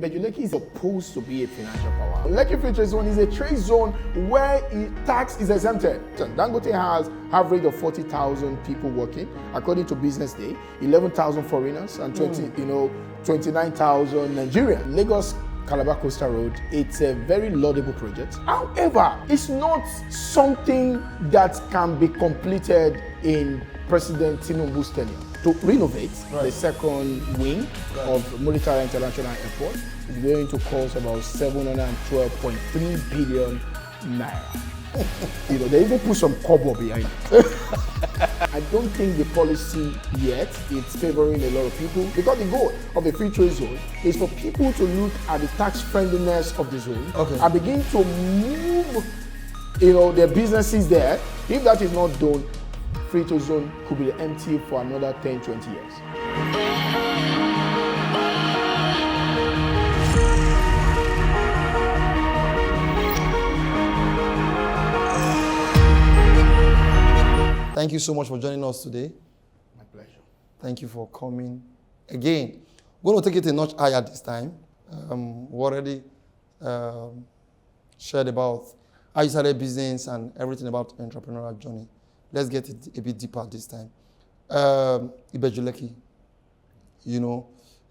Ibeju-Lekki is supposed to be a financial power. Lekki Free Trade Zone is a trade zone where tax is exempted. Dangote has average of 40,000 people working, according to Business Day, 11,000 foreigners and 29,000 Nigerians. Lagos Calabar Coastal Road, it's a very laudable project. However, it's not something that can be completed in President Tinubu's tenure. To renovate the second wing of Muritara International Airport is going to cost about 712.3 billion naira. They even put some kobo behind it. I don't think the policy yet is favoring a lot of people, because the goal of the free trade zone is for people to look at the tax friendliness of the zone and begin to move their businesses there. If that is not done, free trade zone could be empty for another 10-20 years. Thank you so much for joining us today. My pleasure. Thank you for coming again. We're going to take it a notch higher this time. We already shared about how you started business and everything about entrepreneurial journey. Let's get it a bit deeper this time. Ibeju-Lekki,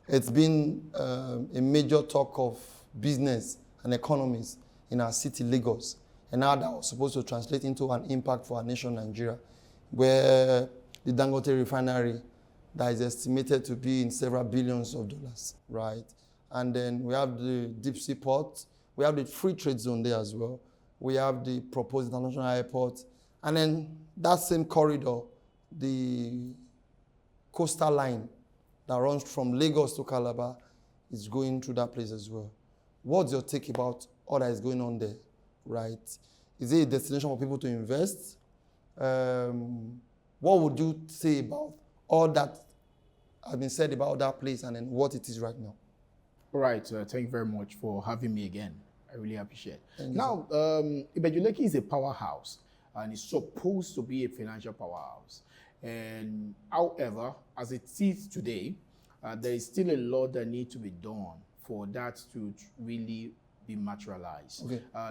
it's been a major talk of business and economies in our city, Lagos. And now that was supposed to translate into an impact for our nation, Nigeria, where the Dangote Refinery that is estimated to be in several billions of dollars, right? And then we have the deep sea port, we have the free trade zone there as well, we have the proposed international airport, and then that same corridor, the coastal line that runs from Lagos to Calabar is going through that place as well. What's your take about all that is going on there, right? Is it a destination for people to invest? What would you say about all that has been said about that place and then what it is right now? All right. Thank you very much for having me again. I really appreciate it. Now, Ibeju-Lekki is a powerhouse and it's supposed to be a financial powerhouse. And however, as it is today, there is still a lot that needs to be done for that to really be materialized.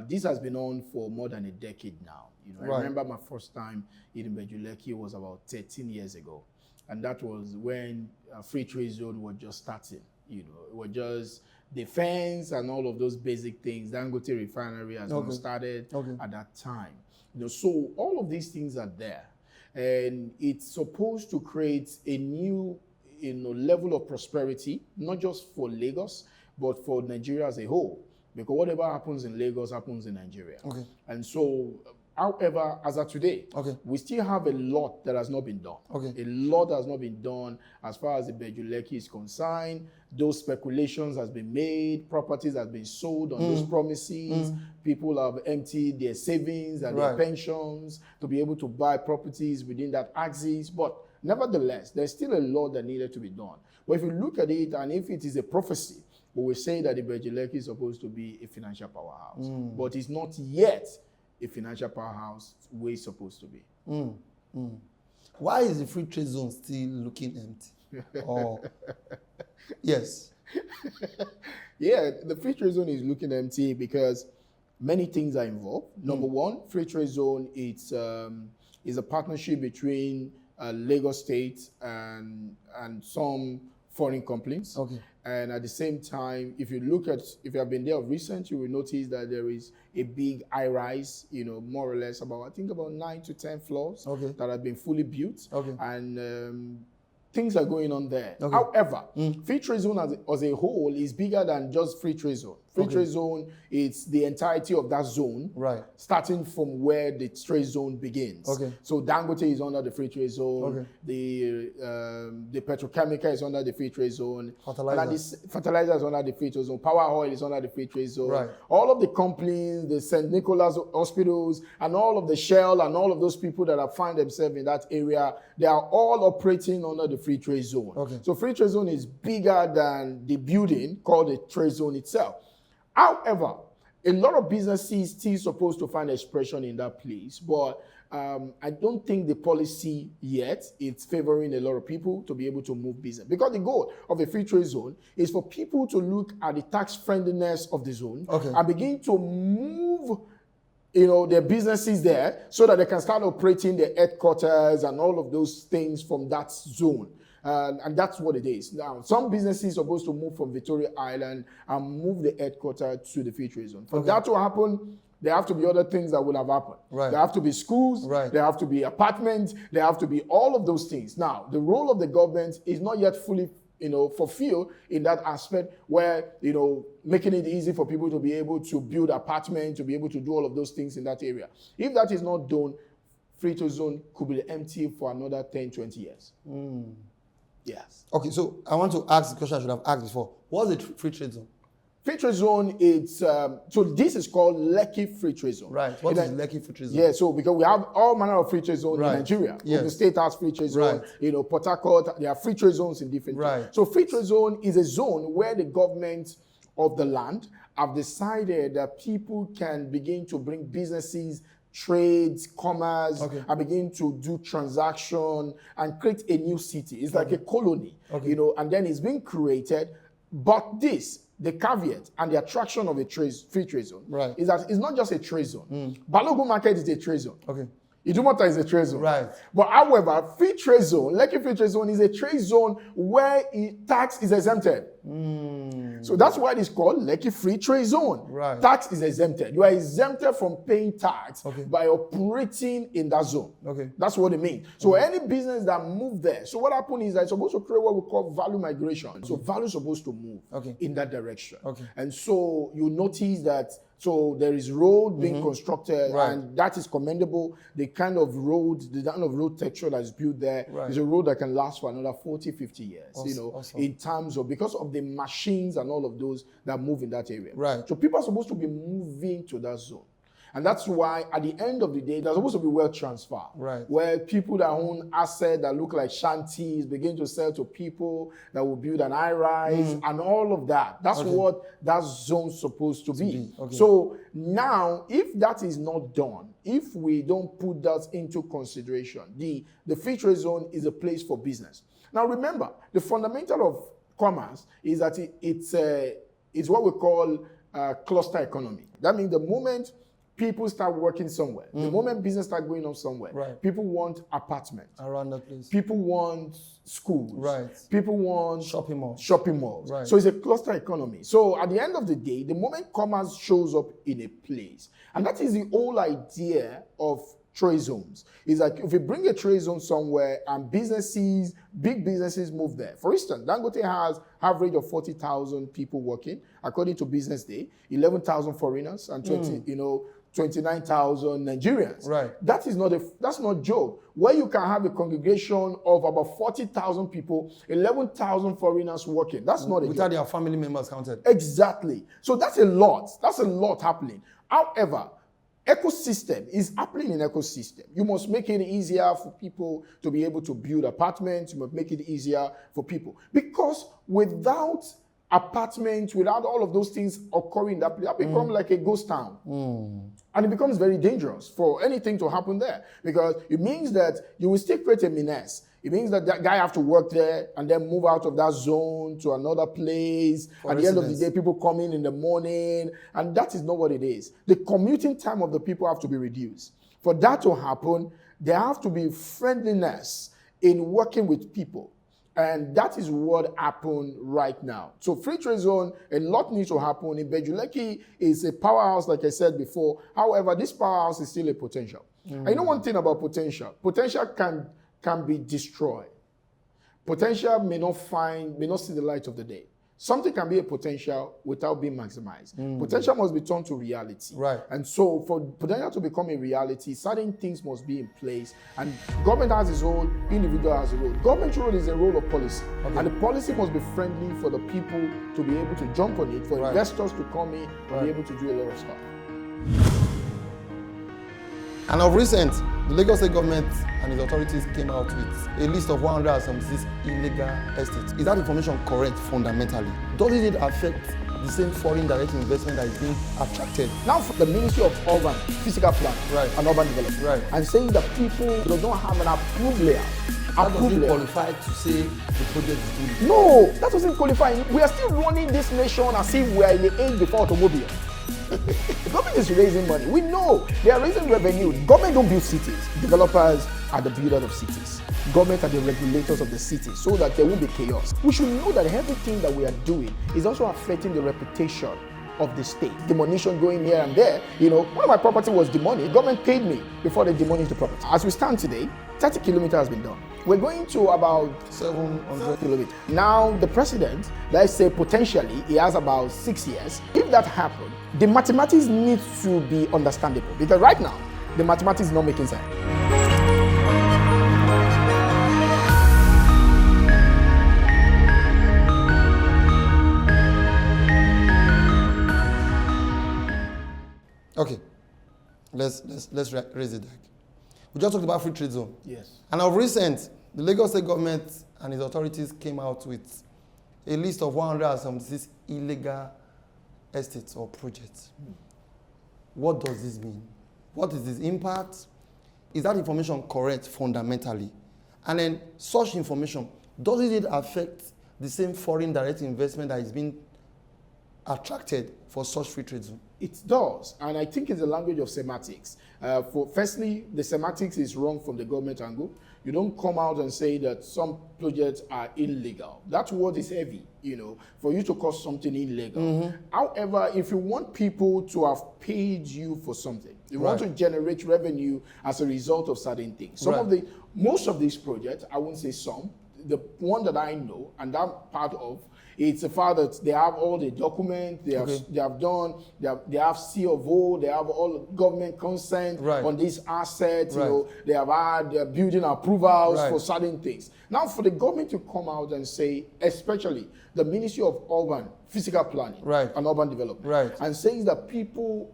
This has been on for more than a decade now. I remember my first time in Ibeju-Lekki was about 13 years ago. And that was when Free Trade Zone was just starting. It was just defense and all of those basic things. Dangote Refinery has not started at that time. So all of these things are there. And it's supposed to create a new level of prosperity, not just for Lagos, but for Nigeria as a whole. Because whatever happens in Lagos happens in Nigeria. And so, however, as of today, we still have a lot that has not been done. A lot has not been done as far as Ibeju-Lekki is concerned. Those speculations has been made, properties have been sold on those promises. People have emptied their savings and their pensions to be able to buy properties within that axis. But nevertheless, there's still a lot that needed to be done. But if you look at it, and if it is a prophecy, we will say that Ibeju-Lekki is supposed to be a financial powerhouse. But it's not yet a financial powerhouse where it's supposed to be. Why is the free trade zone still looking empty? Yes. Yeah, the free trade zone is looking empty because many things are involved. Number one, free trade zone is a partnership between Lagos State and some foreign companies. And at the same time, if you have been there of recent, you will notice that there is a big high rise, more or less about 9 to 10 floors that have been fully built. And things are going on there. However, free trade zone as a whole is bigger than just free trade zone. Free trade zone is the entirety of that zone, starting from where the trade zone begins. So Dangote is under the free trade zone. The petrochemical is under the free trade zone. Fertilizer is under the free trade zone. Power oil is under the free trade zone. All of the companies, the St. Nicholas hospitals, and all of the Shell and all of those people that have found themselves in that area, they are all operating under the free trade zone. So free trade zone is bigger than the building called the trade zone itself. However, a lot of businesses still supposed to find expression in that place, but I don't think the policy yet it's favoring a lot of people to be able to move business, because the goal of a free trade zone is for people to look at the tax friendliness of the zone and begin to move their businesses there so that they can start operating their headquarters and all of those things from that zone. And that's what it is. Now, some businesses are supposed to move from Victoria Island and move the headquarters to the free trade zone. For that to happen, there have to be other things that would have happened. There have to be schools, there have to be apartments, there have to be all of those things. Now, the role of the government is not yet fully fulfill in that aspect where, making it easy for people to be able to build apartments, to be able to do all of those things in that area. If that is not done, free trade zone could be empty for another 10, 20 years. Yes. Okay, so I want to ask the question I should have asked before. What's a free trade zone? Free trade zone, it's, so this is called Lekki Free Trade Zone. Right. What is Lekki Free Trade Zone? Yeah, so because we have all manner of free trade zones in Nigeria. The state has free trade zone, Port Harcourt, there are free trade zones in different places. So free trade zone is a zone where the government of the land have decided that people can begin to bring businesses, trades, commerce, and begin to do transaction and create a new city. It's like a colony, and then it's being created. But the caveat and the attraction of a free trade zone is that it's not just a trade zone. Balogun Market is a trade zone. Idumota is a trade zone. But however, free trade zone, Lekki Free Trade Zone is a trade zone where tax is exempted. So that's why it's called Lekki Free Trade Zone. Tax is exempted. You are exempted from paying tax by operating in that zone. That's what it means. So any business that move there, so what happened is that it's supposed to create what we call value migration. So value is supposed to move in that direction. And so you notice that there is road being constructed, and that is commendable. The kind of road texture that is built there is a road that can last for another 40, 50 years, in terms of, because of the machines and all of those that move in that area. So people are supposed to be moving to that zone. And that's why at the end of the day, there's supposed to be wealth transfer, where people that own assets that look like shanties begin to sell to people that will build an high-rise and all of that. That's what that zone's supposed to be. So now, if that is not done, if we don't put that into consideration, the free trade zone is a place for business. Now remember, the fundamental of commerce is that it's what we call cluster economy. That means the moment people start working somewhere, the moment business start going on somewhere, people want apartments around that place. People want schools. People want shopping malls. So it's a cluster economy. So at the end of the day, the moment commerce shows up in a place, and that is the whole idea of trade zones, is like if you bring a trade zone somewhere and big businesses move there. For instance, Dangote has average of 40,000 people working, according to Business Day, 11,000 foreigners and 29,000 Nigerians. That's not joke. Where you can have a congregation of about 40,000 people, 11,000 foreigners working. That's not a joke. Without their family members counted. Exactly. So that's a lot. That's a lot happening. However, ecosystem is happening in ecosystem. You must make it easier for people to be able to build apartments. You must make it easier for people. Because without apartments, without all of those things occurring, that becomes like a ghost town. And it becomes very dangerous for anything to happen there, because it means that you will still create a menace. It means that guy have to work there and then move out of that zone to another place. At the end of the day, people come in the morning, and that is not what it is. The commuting time of the people have to be reduced. For that to happen, there have to be friendliness in working with people. And that is what happened right now. So free trade zone, a lot needs to happen. Ibeju-Lekki is a powerhouse, like I said before. However, this powerhouse is still a potential. And you know one thing about potential? Potential can be destroyed. Potential may not see the light of the day. Something can be a potential without being maximized. Potential must be turned to reality. And so for potential to become a reality, certain things must be in place. And government has its role, individual has a role. Government role is a role of policy. And the policy must be friendly for the people to be able to jump on it, for investors to come in and be able to do a lot of stuff. And of recent, the Lagos State government and its authorities came out with a list of 176 illegal estates. Is that information correct fundamentally? Doesn't it affect the same foreign direct investment that is being attracted. Now for the Ministry of Urban, Physical Planning and Urban Development, and saying that people do not have an approved layout. That doesn't qualify to say the project is illegal. No, that doesn't qualify. We are still running this nation as if we are in the age before automobile. The government is raising money. We know they are raising revenue. Government don't build cities. Developers are the builders of cities. Government are the regulators of the city so that there won't be chaos. We should know that everything that we are doing is also affecting the reputation of the state. Demolition going here and there. You know, one of my property was demolished. Government paid me before they demolished the property. As we stand today, 30 kilometers has been done. We're going to about 700 kilometers. Now, the president, let's say potentially, he has about 6 years. If that happened, the mathematics needs to be understandable because right now, the mathematics is not making sense. Okay, let's raise it back. We just talked about free trade zone. Yes. And of recent, the Lagos State government and its authorities came out with a list of 176 illegal estates or projects. What does this mean? What is this impact? Is that information correct fundamentally? And then such information, does it affect the same foreign direct investment that is being attracted for such free trade zone? It does, and I think it's a language of semantics. Firstly, the semantics is wrong from the government angle. You don't come out and say that some projects are illegal. That word is heavy, you know, for you to call something illegal. However, if you want people to have paid you for something, you want to generate revenue as a result of certain things. Most of these projects, I won't say some, the one that I know and I'm part of, it's the fact that they have all the documents, they have C of O, they have all government consent on these assets, you know, they have had building approvals for certain things. Now for the government to come out and say, especially the Ministry of Urban, Physical Planning and Urban Development, and saying that people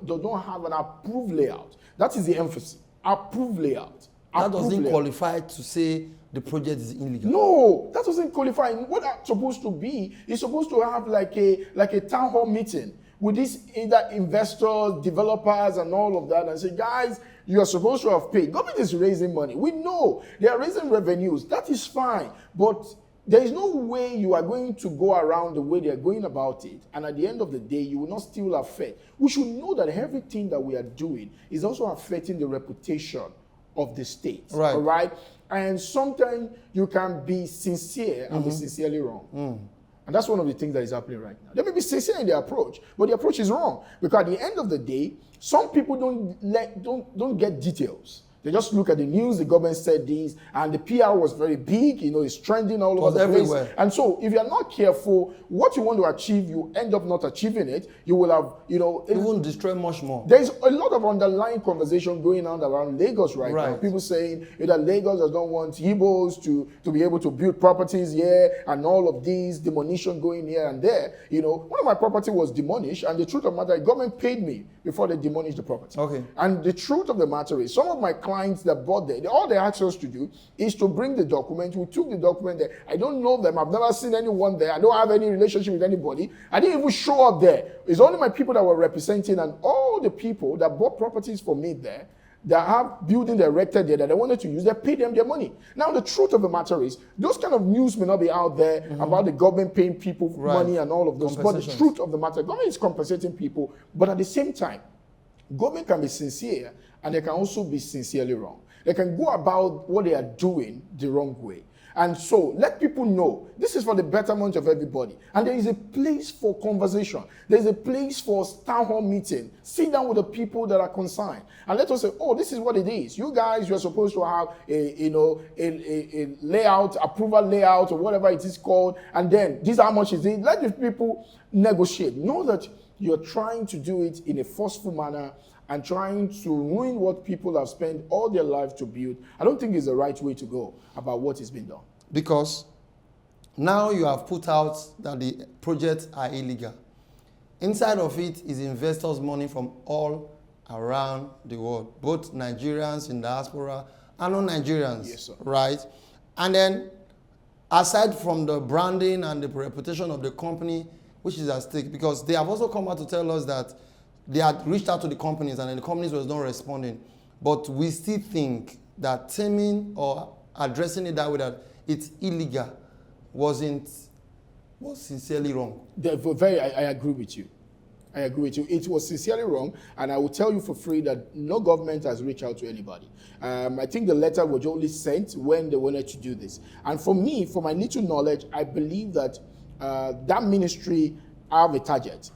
don't have an approved layout. That is the emphasis. Approved layout. That doesn't qualify to say the project is illegal. No, that doesn't qualify. What that's supposed to be is supposed to have like a town hall meeting with these either investors, developers, and all of that, and say, guys, you are supposed to have paid. Government is raising money. We know they are raising revenues. That is fine, but there is no way you are going to go around the way they are going about it, and at the end of the day, you will not still affect. We should know that everything that we are doing is also affecting the reputation of the state. All right? And sometimes you can be sincere and be sincerely wrong. And that's one of the things that is happening right now. They may be sincere in their approach, but the approach is wrong. Because at the end of the day, some people don't get details. They just look at the news, the government said this, and the PR was very big, you know, it's trending all over the place. And so if you're not careful, what you want to achieve, you end up not achieving it. You will have, you know... It won't destroy much more. There's a lot of underlying conversation going on around Lagos right now. People saying that Lagos does not want Igbos to be able to build properties here and all of these, demolition going here and there. You know, one of my property was demolished, and the truth of the matter, the government paid me before they demolished the property. And the truth of the matter is, some of my clients that bought there, all they asked us to do is to bring the document. We took the document there. I don't know them. I've never seen anyone there. I don't have any relationship with anybody. I didn't even show up there. It's only my people that were representing, and all the people that bought properties for me there, that have building erected there that they wanted to use, they paid them their money. Now, the truth of the matter is, those kind of news may not be out there about the government paying people money and all of those. But the truth of the matter, government is compensating people, but at the same time, government can be sincere and they can also be sincerely wrong. They can go about what they are doing the wrong way. And so let people know this is for the betterment of everybody. And there is a place for conversation. There's a place for town hall meeting. Sit down with the people that are concerned. And let us say, oh, this is what it is. You guys, you're supposed to have a layout, approval layout, or whatever it is called. And then this is how much is it. Let the people negotiate. Know that you're trying to do it in a forceful manner and trying to ruin what people have spent all their life to build. I don't think it's the right way to go about what is being done. Because now you have put out that the projects are illegal. Inside of it is investors' money from all around the world, both Nigerians in diaspora and non-Nigerians, right? And then aside from the branding and the reputation of the company, which is at stake, because they have also come out to tell us that they had reached out to the companies and the companies was not responding. But we still think that terming or addressing it that way, that it's illegal, was sincerely wrong. I agree with you. I agree with you. It was sincerely wrong, and I will tell you for free that no government has reached out to anybody. I think the letter was only sent when they wanted to do this. And for me, for my little knowledge, I believe that that ministry have a target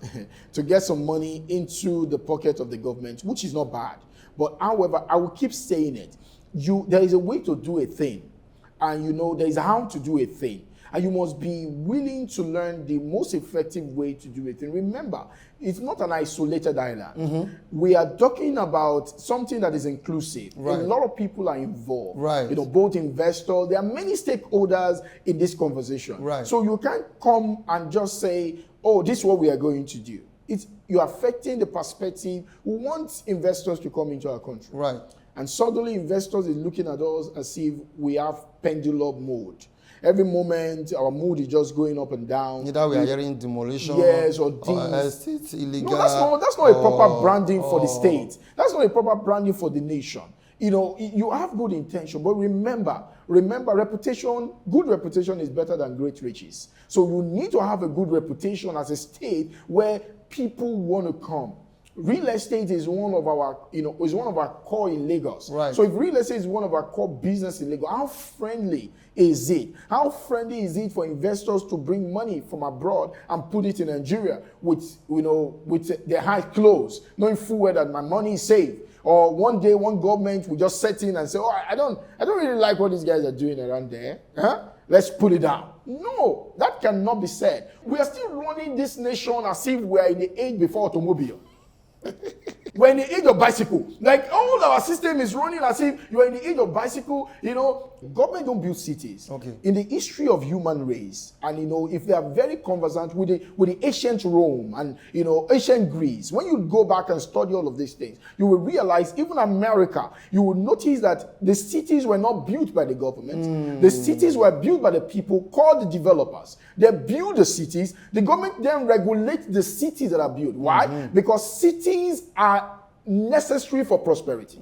to get some money into the pocket of the government, which is not bad. But however, I will keep saying it. There is a way to do a thing, and there is how to do a thing. And you must be willing to learn the most effective way to do it. And remember, it's not an isolated island. Mm-hmm. We are talking about something that is inclusive. Right. A lot of people are involved. Right. Both investors. There are many stakeholders in this conversation. Right. So you can't come and just say, oh, this is what we are going to do. You're affecting the perspective. We want investors to come into our country. Right. And suddenly investors is looking at us as if we have pendulum mode. Every moment, our mood is just going up and down. Either we are hearing demolition, yes, or it's illegal. No, that's not a proper branding for the state. That's not a proper branding for the nation. You have good intention, but remember, reputation, good reputation is better than great riches. So you need to have a good reputation as a state where people want to come. Real estate is one of our core in Lagos. Right. So if real estate is one of our core business in Lagos, how friendly is it? How friendly is it for investors to bring money from abroad and put it in Nigeria with their eyes closed, knowing full well that my money is safe? Or one day, one government will just set in and say, oh, I don't really like what these guys are doing around there. Huh? Let's put it down. No, that cannot be said. We are still running this nation as if we are in the age before automobile. We're in the age of bicycle. Like all our system is running as if you are in the age of bicycle. Government don't build cities. Okay. In the history of human race, and if they are very conversant with the ancient Rome and ancient Greece, when you go back and study all of these things, you will realize even America, you will notice that the cities were not built by the government. The cities were built by the people called the developers. They build the cities. The government then regulates the cities that are built. Why? Mm-hmm. Because cities are necessary for prosperity.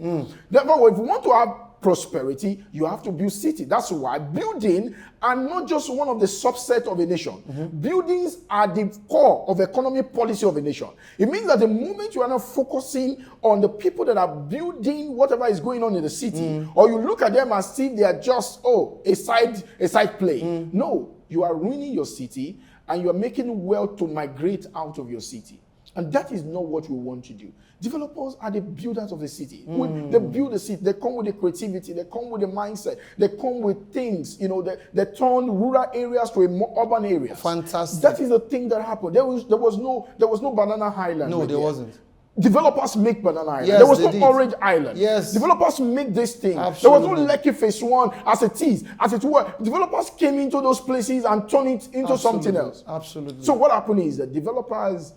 Therefore, if you want to have prosperity, you have to build cities. That's why building are not just one of the subsets of a nation. Mm-hmm. Buildings are the core of economic policy of a nation. It means that the moment you are not focusing on the people that are building whatever is going on in the city, or you look at them as if they are just a side play. No, you are ruining your city and you are making wealth to migrate out of your city. And that is not what we want to do. Developers are the builders of the city. They build the city. They come with the creativity. They come with the mindset. They come with things. They turn rural areas to a more urban area. Fantastic. That is the thing that happened. There was no banana island. No, there wasn't. Developers make banana island. Yes, there was no orange island. Yes. Developers make this thing. Absolutely. There was no Lekki Phase 1 as it is. As it were. Developers came into those places and turned it into something else. Absolutely. So what happened is that developers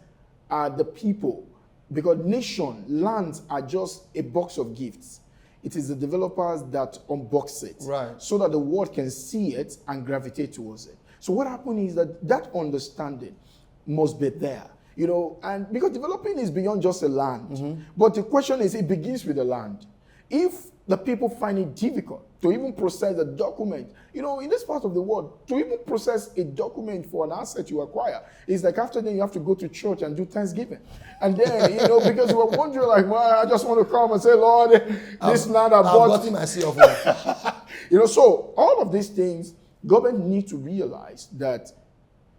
are the people. Because lands are just a box of gifts. It is the developers that unbox it. Right. So that the world can see it and gravitate towards it. So what happened is that understanding must be there. And because developing is beyond just a land. Mm-hmm. But the question is, it begins with the land. If the people find it difficult to even process a document, in this part of the world, to even process a document for an asset you acquire, it's like after then you have to go to church and do Thanksgiving. And then, because you were wondering like, well, I just want to come and say, Lord, this land I bought. I'm myself. So all of these things, government need to realize that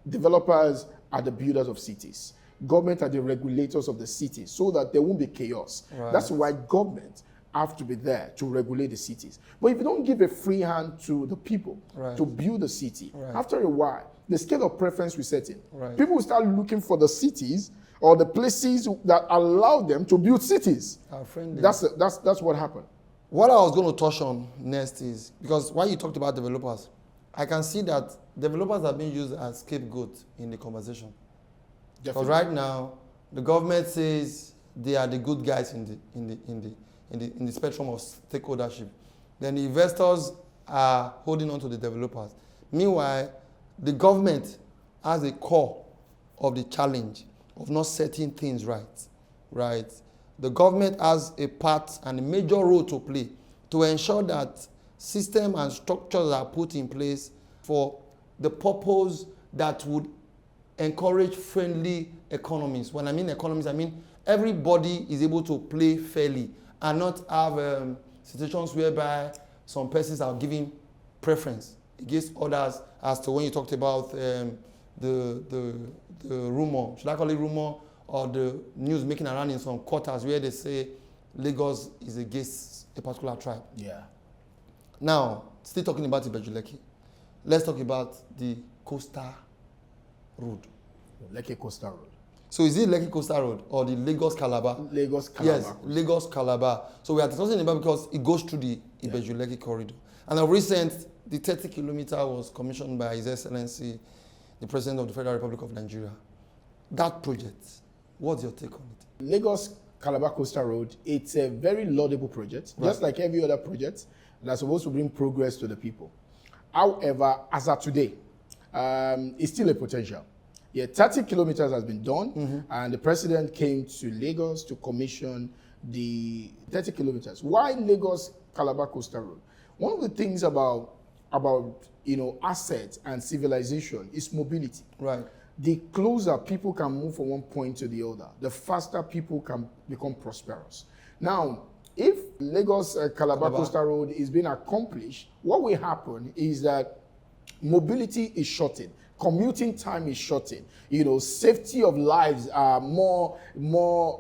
developers are the builders of cities. Government are the regulators of the cities so that there won't be chaos. Right. That's why government have to be there to regulate the cities. But if you don't give a free hand to the people to build the city, after a while, the scale of preference will set in. Right. People will start looking for the cities or the places that allow them to build cities. That's what happened. What I was going to touch on next is, because while you talked about developers, I can see that developers are being used as scapegoats in the conversation. Because right now, the government says they are the good guys in the spectrum of stakeholdership. Then the investors are holding on to the developers. Meanwhile, the government has a core of the challenge of not setting things right? The government has a part and a major role to play to ensure that system and structures are put in place for the purpose that would encourage friendly economies. When I mean economies, I mean everybody is able to play fairly and not have situations whereby some persons are giving preference against others, as to when you talked about the rumor, should I call it rumor, or the news making around in some quarters where they say Lagos is against a particular tribe. Yeah. Now, still talking about Ibeju-Lekki, let's talk about the Coastal Road. Lekki Coastal Road. So is it Lekki Coastal Road or the Lagos Calabar? Lagos Calabar. Yes, Lagos Calabar. So we are discussing about because it goes through the Ibeju-Lekki corridor. And of recent, the 30 kilometer was commissioned by His Excellency, the President of the Federal Republic of Nigeria. That project, what's your take on it? Lagos Calabar Coastal Road, it's a very laudable project, just like every other project that's supposed to bring progress to the people. However, as of today, it's still a potential. Yeah, 30 kilometers has been done, and the president came to Lagos to commission the 30 kilometers. Why Lagos Calabar Coastal Road? One of the things about assets and civilization is mobility. Right. The closer people can move from one point to the other, the faster people can become prosperous. Now, if Lagos Calabar Coastal Road is being accomplished, what will happen is that mobility is shortened. Commuting time is shortened. Safety of lives are more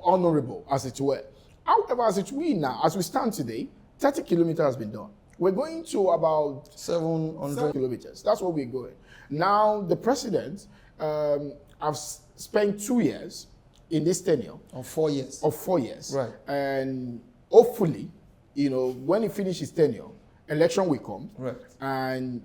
honorable, as it were. However, as we stand today, 30 kilometers has been done. We're going to about 700 kilometers. That's what we're going. Now, the president have spent 2 years in this tenure. Of 4 years. Of 4 years. Right. And hopefully, when he finishes his tenure, election will come. Right. And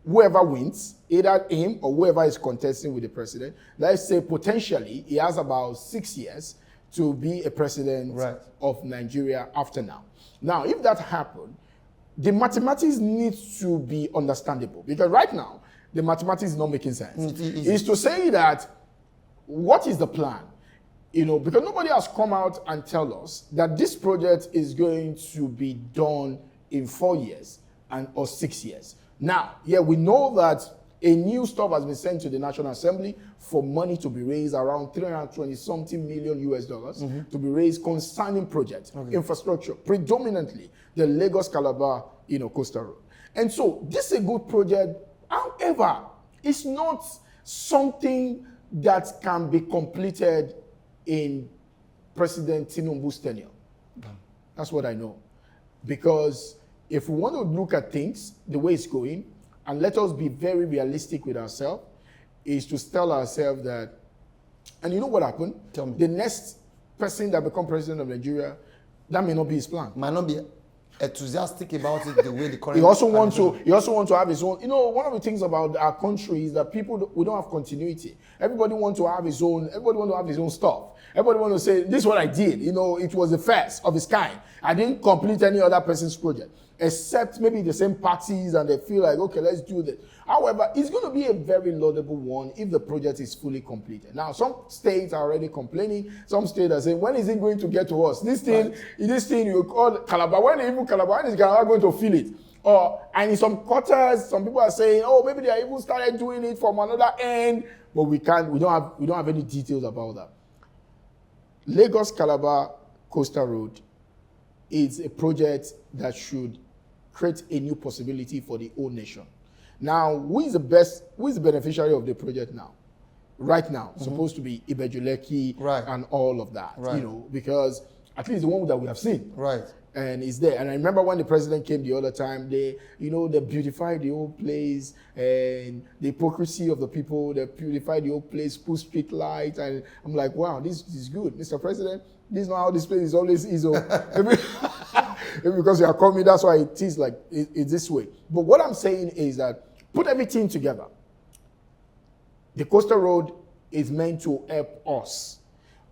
whoever wins, either him or whoever is contesting with the president, let's say potentially he has about 6 years to be a president of Nigeria after now. Now, if that happened, the mathematics needs to be understandable, because right now, the mathematics is not making sense. It's to say that, what is the plan? Because nobody has come out and tell us that this project is going to be done in 4 years or 6 years. Now, we know that a new stuff has been sent to the National Assembly for money to be raised around 320-something million US dollars to be raised concerning projects, infrastructure, predominantly the Lagos Calabar, Coastal Road. And so this is a good project. However, it's not something that can be completed in President Tinubu's tenure. That's what I know. Because if we want to look at things the way it's going, and let us be very realistic with ourselves, is to tell ourselves that, and you know what happened? Tell me. The next person that becomes president of Nigeria, that may not be his plan. Might not be enthusiastic about it the way the current. He also want to have his own. One of the things about our country is that we don't have continuity. Everybody wants to have his own. Everybody want to have his own stuff. Everybody want to say, this is what I did. It was the first of its kind. I didn't complete any other person's project, except maybe the same parties, and they feel like, okay, let's do this. However, it's going to be a very laudable one if the project is fully completed. Now, some states are already complaining. Some states are saying, when is it going to get to us? This thing you call Calabar, when is Calabar going to feel it? And in some quarters, some people are saying, maybe they are even started doing it from another end, but we don't have any details about that. Lagos Calabar Coastal Road is a project that should create a new possibility for the whole nation. Now, who is the beneficiary of the project now? Right now, supposed to be Ibeju-Lekki and all of that, because at least the one that we have seen. Right. And it's there. And I remember when the president came the other time, they beautified the whole place, and the hypocrisy of the people, they beautified the whole place, put street lights, and I'm like, wow, this is good. Mr. President, this is not how this place is always is. Because you are coming, that's why it is like it's this way. But what I'm saying is that put everything together. The coastal road is meant to help us.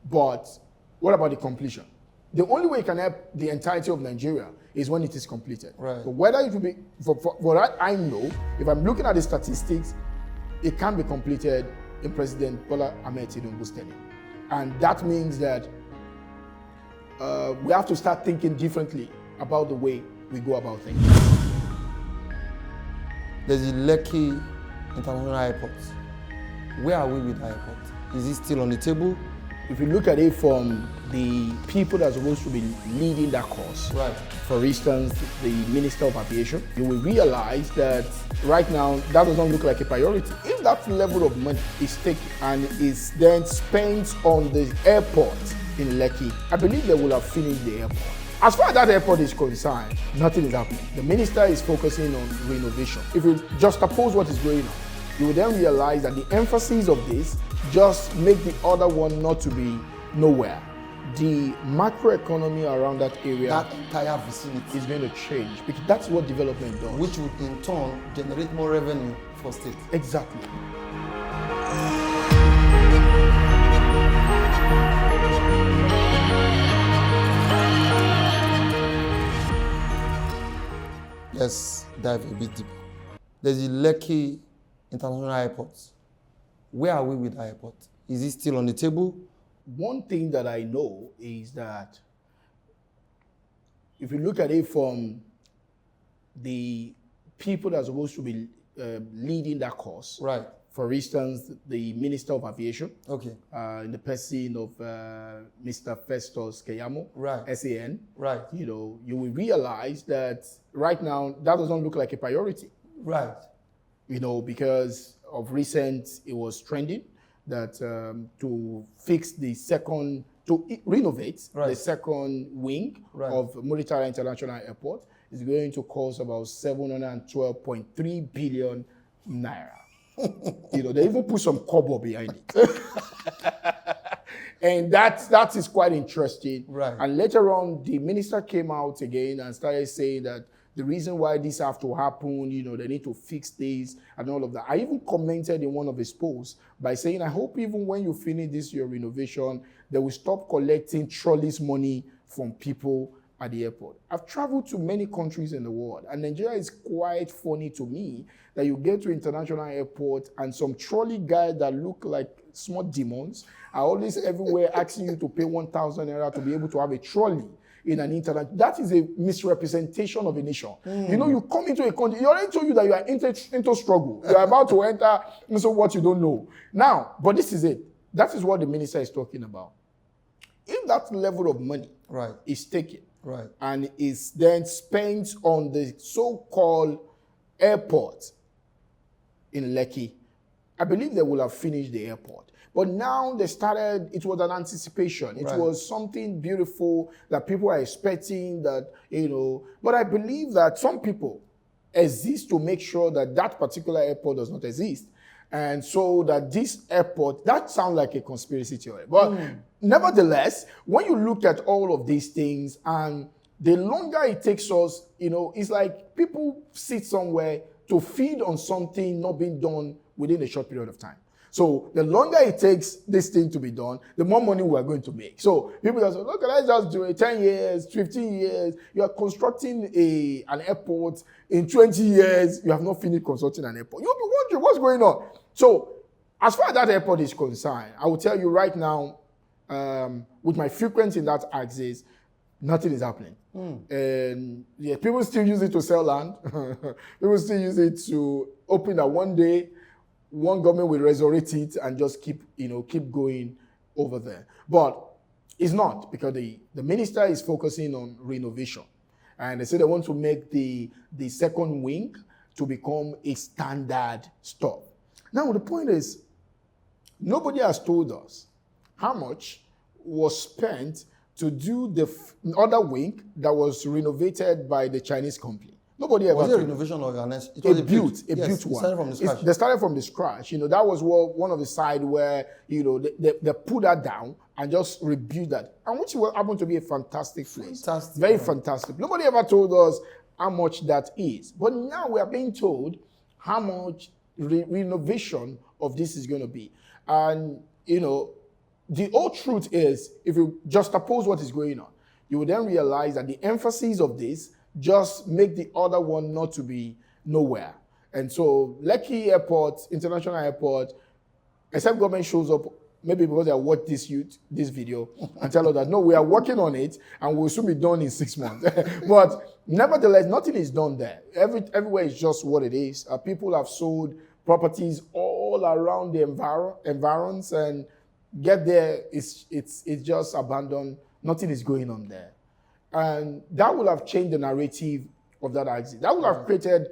But what about the completion? The only way it can help the entirety of Nigeria is when it is completed. Right. But whether it will be, for what I know, if I'm looking at the statistics, it can be completed in President Bola Ahmed Tinubu's tenure. And that means that we have to start thinking differently about the way we go about things. There's the Lekki International Airport. Where are we with the airport? Is it still on the table? If you look at it from the people that are supposed to be leading that course, Right. for instance, the Minister of Aviation, you will realize that right now that does not look like a priority. If that level of money is taken and is then spent on the airport in Lekki, I believe they will have finished the airport. As far as that airport is concerned, nothing is happening. The minister is focusing on renovation. If you just oppose what is going on, you will then realize that the emphasis of this just make the other one not to be nowhere. The macroeconomy around that area, That entire vicinity, is going to change because that's what development does. which would in turn generate more revenue for state. Exactly. Let's dive a bit deeper. There's the Lekki International Airport. Where are we with the airport? Is it still on the table? One thing that I know is that if you look at it from the people that are supposed to be leading that course, Right. for instance, the Minister of Aviation, Okay. in the person of Mr. Festus Keyamo, Right. SAN, Right. you will realize that right now that doesn't look like a priority. Right. Because of recent, it was trending that to fix the second, renovate Right. the second wing Right. of Muritara International Airport is going to cost about 712.3 billion naira. They even put some kobo behind it. And that is quite interesting. Right. And later on, the minister came out again and started saying that the reason why this have to happen, they need to fix this and all of that. I even commented in one of his posts by saying, I hope even when you finish this your renovation, they will stop collecting trolleys money from people at the airport. I've traveled to many countries in the world, and Nigeria is quite funny to me that you get to international airport and some trolley guys that look like small demons are always everywhere asking you to pay 1,000 naira to be able to have a trolley in an internet. That is a misrepresentation of a nation. You come into a country, he already told you that you are into struggle. You are about to enter into what you don't know. Now, but this is it. That is what the minister is talking about. If that level of money Right. is taken Right. and is then spent on the so-called airport in Lekki, I believe they will have finished the airport. But now they started, it was an anticipation. It Right. was something beautiful that people are expecting that, but I believe that some people exist to make sure that that particular airport does not exist. And so that this airport, that sounds like a conspiracy theory. But nevertheless, when you look at all of these things and the longer it takes us, it's like people sit somewhere to feed on something not being done within a short period of time. So the longer it takes this thing to be done, the more money we are going to make. So people are saying, look, let's just do it 10 years, 15 years. You are constructing an airport. In 20 years, you have not finished constructing an airport. You'll be wondering what's going on. So as far as that airport is concerned, I will tell you right now, with my frequency in that axis, nothing is happening. And yeah, people still use it to sell land. People still use it to open that one day, one government will resurrect it and just keep going over there. But it's not, because the minister is focusing on renovation. And they say they want to make the second wing to become a standard stop. Now, the point is, nobody has told us how much was spent to do the other wing that was renovated by the Chinese company. Nobody ever Was it a told us. renovation organized? It A was built Yes, one. It started from the scratch. They started from the scratch. That was one of the side where they put that down and just rebuilt that, and which will happen to be a fantastic place. Fantastic, Very right. fantastic. Nobody ever told us how much that is, but now we are being told how much renovation of this is going to be. And the whole truth is, if you just oppose what is going on, you will then realize that the emphasis of this just make the other one not to be nowhere. And so Lekki Airport, International Airport, except government shows up, maybe because they watch this video and tell us that, no, we are working on it and we'll soon be done in 6 months. But nevertheless, nothing is done there. Everywhere is just what it is. People have sold properties all around the environs, and get there, it's just abandoned. Nothing is going on there. And that would have changed the narrative of that exit. That would have created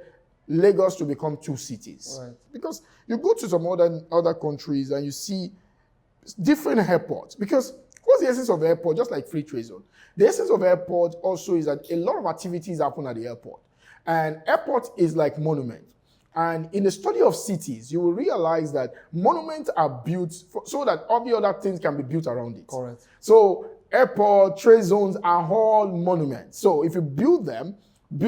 Lagos to become 2 cities. Right. Because you go to some other countries and you see different airports. Because what's the essence of airport? Just like free trade zone. The essence of airport also is that a lot of activities happen at the airport. And airport is like monument. And in the study of cities, you will realize that monuments are built so that all the other things can be built around it. Correct. So airport, trade zones are all monuments. So if you build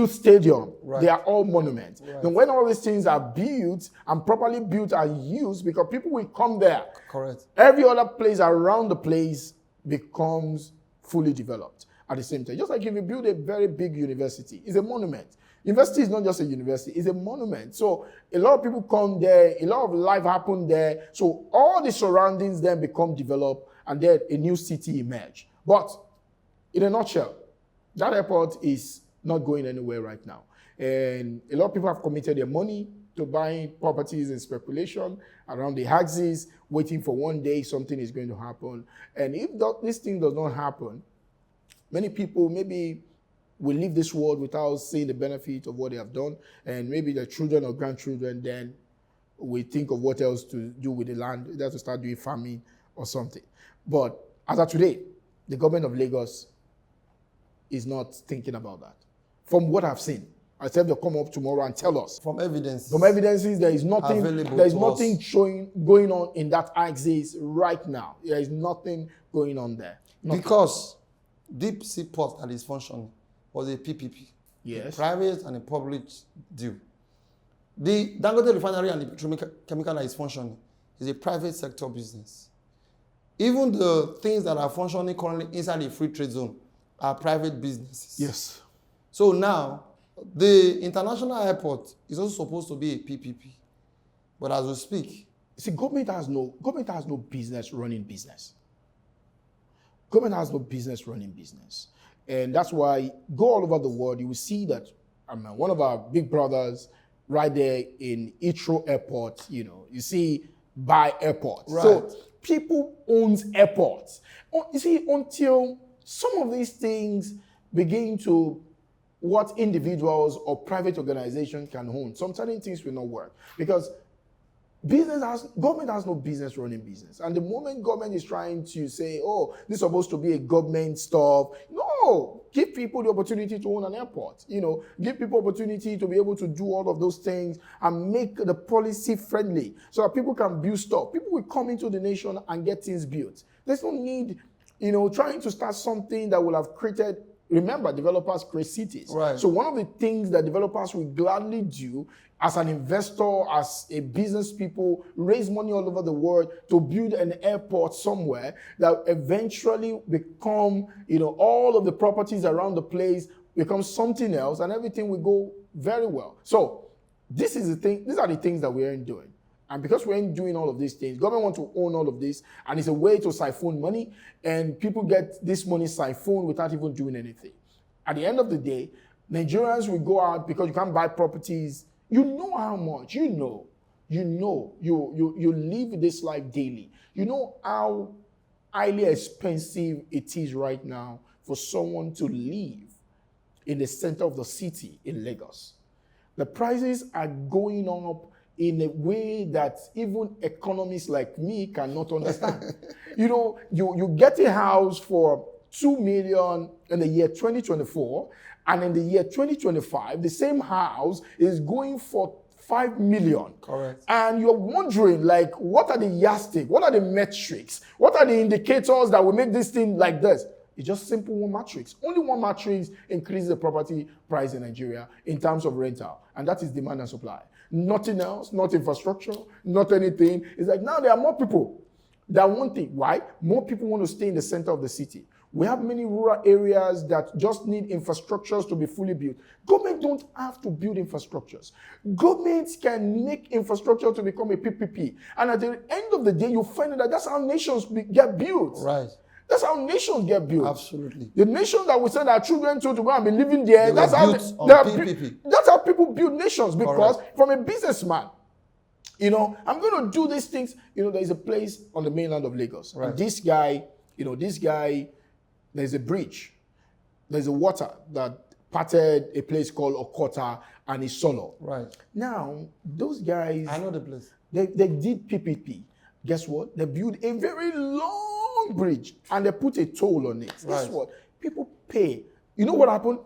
stadium, right, they are all monuments. Right. Then when all these things are built and properly built and used, because people will come there. Correct. Every other place around the place becomes fully developed at the same time. Just like if you build a very big university, it's a monument. University is not just a university, it's a monument. So a lot of people come there, a lot of life happen there. So all the surroundings then become developed, and then a new city emerge. But in a nutshell, that airport is not going anywhere right now. And a lot of people have committed their money to buying properties and speculation around the axis, waiting for one day something is going to happen. And if this thing does not happen, many people maybe will leave this world without seeing the benefit of what they have done, and maybe their children or grandchildren then will think of what else to do with the land. They have to start doing farming or something. But as of today, the government of Lagos is not thinking about that. From what I've seen, I said they'll come up tomorrow and tell us. From evidences, there is nothing going on in that axis right now. There is nothing going on there. Nothing. Because deep sea port that is functioning was a PPP. Yes. A private and a public deal. The Dangote Refinery and the petrochemical that is functioning is a private sector business. Even the things that are functioning currently inside the free trade zone are private businesses. Yes. So now, the international airport is also supposed to be a PPP. But as we speak, see, government has no business running business. Government has no business running business. And that's why go all over the world, you will see that one of our big brothers right there in Heathrow Airport, you see by airports. Right. So people owns airports. You see, until some of these things begin to what individuals or private organizations can own, some certain things will not work. Because government has no business running business. And the moment government is trying to say, oh, this is supposed to be a government stuff, no, give people the opportunity to own an airport. Give people opportunity to be able to do all of those things and make the policy friendly so that people can build stuff. People will come into the nation and get things built. There's no need, trying to start something that will have created. Remember, developers create cities. Right. So one of the things that developers will gladly do as an investor, as a business people, raise money all over the world to build an airport somewhere that eventually become, all of the properties around the place become something else, and everything will go very well. So these are the things that we aren't doing. And because we ain't doing all of these things, government wants to own all of this, and it's a way to siphon money, and people get this money siphoned without even doing anything. At the end of the day, Nigerians will go out because you can't buy properties. You know how much, you live this life daily. You know how highly expensive it is right now for someone to live in the center of the city in Lagos. The prices are going up in a way that even economists like me cannot understand. You get a house for 2 million in the year 2024, and in the year 2025, the same house is going for 5 million. Correct. And you're wondering, what are the yardstick? What are the metrics? What are the indicators that will make this thing like this? It's just simple one matrix. Only one matrix increases the property price in Nigeria in terms of rental, and that is demand and supply. Nothing else, not infrastructure, not anything. It's like now there are more people. That one thing. Why? More people want to stay in the center of the city. We have many rural areas that just need infrastructures to be fully built. Government don't have to build infrastructures. Governments can make infrastructure to become a PPP. And at the end of the day, you find that that's how nations get built. Right. That's how nations get built. Absolutely. The nation that we send our children to go and be living there, that's how that's how people build nations. Because from a businessman, I'm going to do these things. There is a place on the mainland of Lagos. Right. And this guy, there's a bridge. There's a water that parted a place called Okota and Isolo. Right. Now, those guys, I know the place. They did PPP. Guess what? They built a very long bridge and they put a toll on it. Guess what? People pay. You know what happened?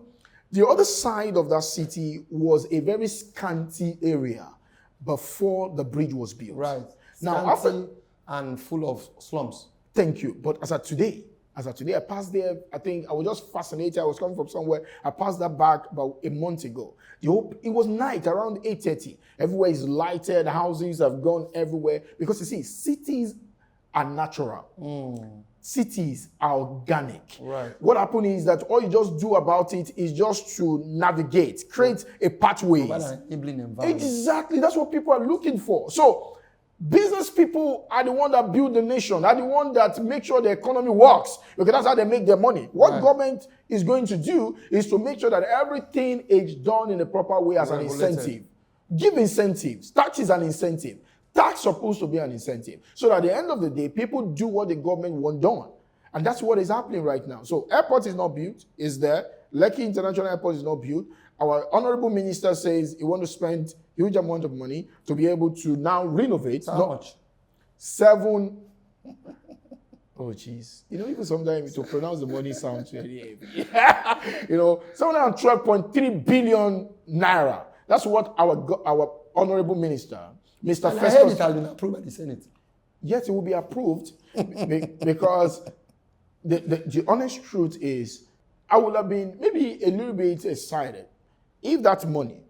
The other side of that city was a very scanty area before the bridge was built. Right. Now, scanty and full of slums. Thank you. But as of today, I passed there. I think I was just fascinated. I was coming from somewhere. I passed that back about a month ago. It was night, around 8:30. Everywhere is lighted. Houses have gone everywhere. Because you see, cities are natural. Cities are organic. Right. What happened is that all you just do about it is just to navigate, create a pathway. Exactly. That's what people are looking for. So, business people are the one that build the nation, are the one that make sure the economy works, because that's how they make their money. What government is going to do is to make sure that everything is done in a proper way as an incentive. Give incentives. Tax is an incentive. Tax is supposed to be an incentive. So that at the end of the day, people do what the government want done. And that's what is happening right now. So airport is not built, is there. Lekki International Airport is not built. Our honorable minister says he wants to spend huge amount of money to be able to now renovate. How much? 7. Oh, jeez. Even sometimes to pronounce the money sounds very heavy. 712.3 billion naira. That's what our honorable minister, Mr. And Festus. I heard it has been approved by the Senate. Yes, it will be approved because the honest truth is I would have been maybe a little bit excited if that money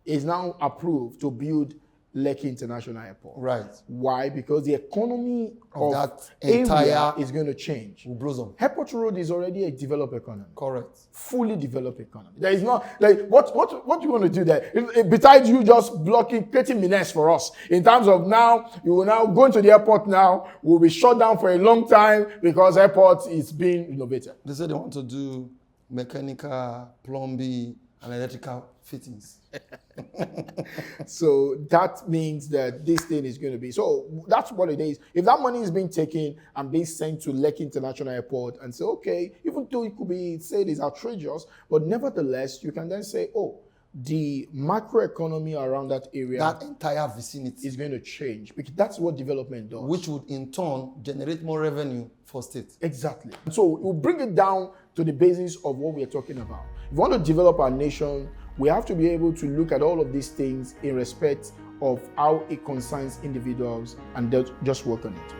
is now approved to build Lekki International Airport. Right. Why? Because the economy of that area is going to change. Will blossom. Airport Road is already a developed economy. Correct. Fully developed economy. There is not, what you want to do there? Besides you just blocking, creating menace for us. In terms of now, you will now go into the airport now, will be shut down for a long time because airport is being renovated. They said they want to do mechanical, plumbing, and electrical fittings. So that means that this thing is going to be, so that's what it is. If that money is being taken and being sent to Lekki International Airport and say, okay, even though it could be said is outrageous, but nevertheless, you can then say, oh, the macroeconomy around that area, that entire vicinity, is going to change, because that's what development does. Which would in turn generate more revenue for state. Exactly. So we'll bring it down to the basis of what we're talking about. If we want to develop our nation, we have to be able to look at all of these things in respect of how it concerns individuals and just work on it.